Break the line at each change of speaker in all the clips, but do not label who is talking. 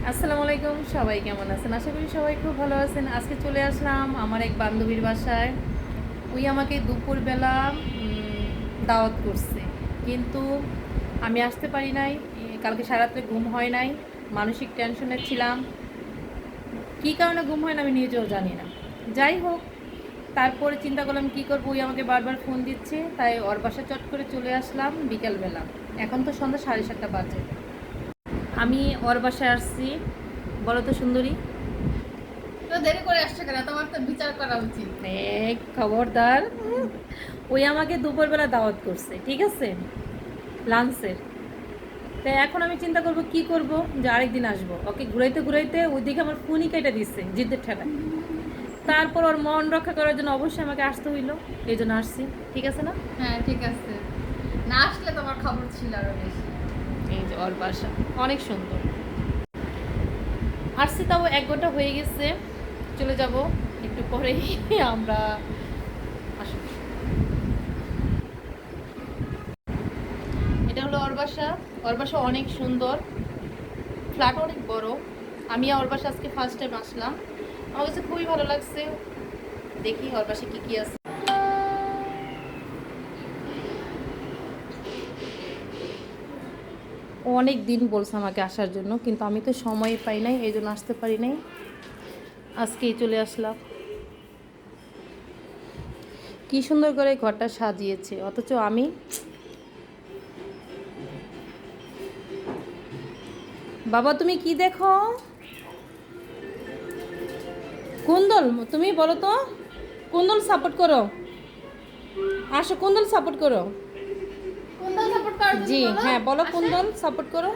আসসালামু আলাইকুম, সবাই কেমন আছেন? আশা করি সবাই খুব ভালো আছেন। আজকে চলে আসলাম আমার এক বান্ধবীর বাসায়। ওই আমাকে দুপুরবেলা দাওয়াত করছে, কিন্তু আমি আসতে পারি নাই। কালকে সারাত্রে ঘুম হয় নাই, মানসিক টেনশনে ছিলাম। কী কারণে ঘুম হয় না আমি নিজেও জানি না। যাই হোক, তারপরে চিন্তা করলাম কী করবো, ওই আমাকে বারবার ফোন দিচ্ছে, তাই ওর বাসায় চট করে চলে আসলাম বিকেলবেলা। এখন তো সন্ধ্যা 7:30 বাজে। আমি ওর বাসায় আসছি। বলো তো সুন্দরী।
তো দেরি করে আসছে কেন? তোমার তো বিচার করা উচিত।
খবরদার। ওই আমাকে দুপুরবেলা দাওয়াত করছে, ঠিক আছে, লাঞ্চের। তাই এখন আমি চিন্তা করব কি করব, যে আরেকদিন আসবো। ওকে ঘুরাইতে ঘুরাইতে ওইদিকে আমার ফোনই কেটে দিচ্ছে জিদ্দের ঠেলায়। তারপর ওর মন রক্ষা করার জন্য অবশ্যই আমাকে আসতে হইলো, এই জন্য আসছি। ঠিক আছে না?
হ্যাঁ, ঠিক আছে। না আসলে তোমার খবর ছিল আরো বেশি।
এই যে ওর বাসা অনেক সুন্দর। আসছি, তাও 1 ঘন্টা হয়ে গেছে। চলে যাব একটু পরেই। আমরা আসবো। এটা হলো ওর বাসা। ওর বাসা অনেক সুন্দর, ফ্ল্যাট অনেক বড়। আমি ওর বাসা আজকে ফার্স্ট টাইম আসলাম, আমার কাছে খুবই ভালো লাগছে। দেখি ওর বাসে কী কী আছে। ও অনেক দিন বলছে আমাকে আসার জন্য, কিন্তু আমি তো সময় পাই নাই, এই জন্য আসতে পারি নাই। আজকেই চলে আসলাম। কি সুন্দর করে ঘরটা সাজিয়েছে, অথচ আমি। বাবা তুমি কি দেখো? কোন দল তুমি বলো তো? কোন দল সাপোর্ট করো? আসো, কোন দল সাপোর্ট করো?
কোন দল সাপোর্ট করো তুমি
জি
বলো?
হ্যাঁ, বলো কোন
আসে?
দল সাপোর্ট করো?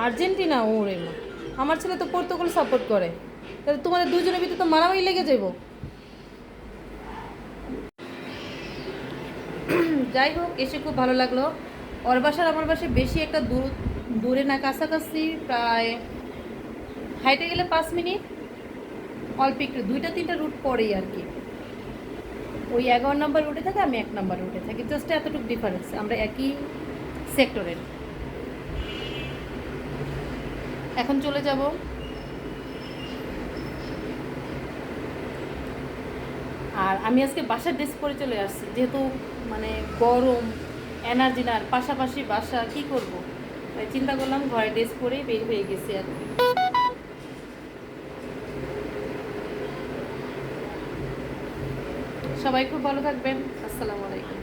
আর্জেন্টিনা? ওরে মা, আমার ছেলে তো পর্তুগাল সাপোর্ট করে। তাহলে তোমাদের দুজনের ভিতরে তো মারামারি লেগে যাইব। যাই হোক, এসে খুব ভালো লাগলো। ওর বাসার আমার বাসায় বেশি একটা দূরে না, কাছাকাছি প্রায়। হাইটে গেলে 5 মিনিট, অল্প একটু 2-3টা রুট পরেই আর কি। ওই 11 নম্বর রুটে থাকে, আমি 1 নম্বর রুটে থাকি, জাস্ট এতটুকু ডিফারেন্স, আমরা একই সেক্টরের। এখন চলে যাব। আর আমি আজকে বাসার ড্রেস পরে চলে আসছি, যেহেতু মানে গরম, এনার্জি না, আর পাশাপাশি বাসা কি করব, তাই চিন্তা করলাম ঘরে ড্রেস পরেই বের হয়ে গেছি আর কি। সবাই খুব ভালো থাকবেন। আসসালামু আলাইকুম।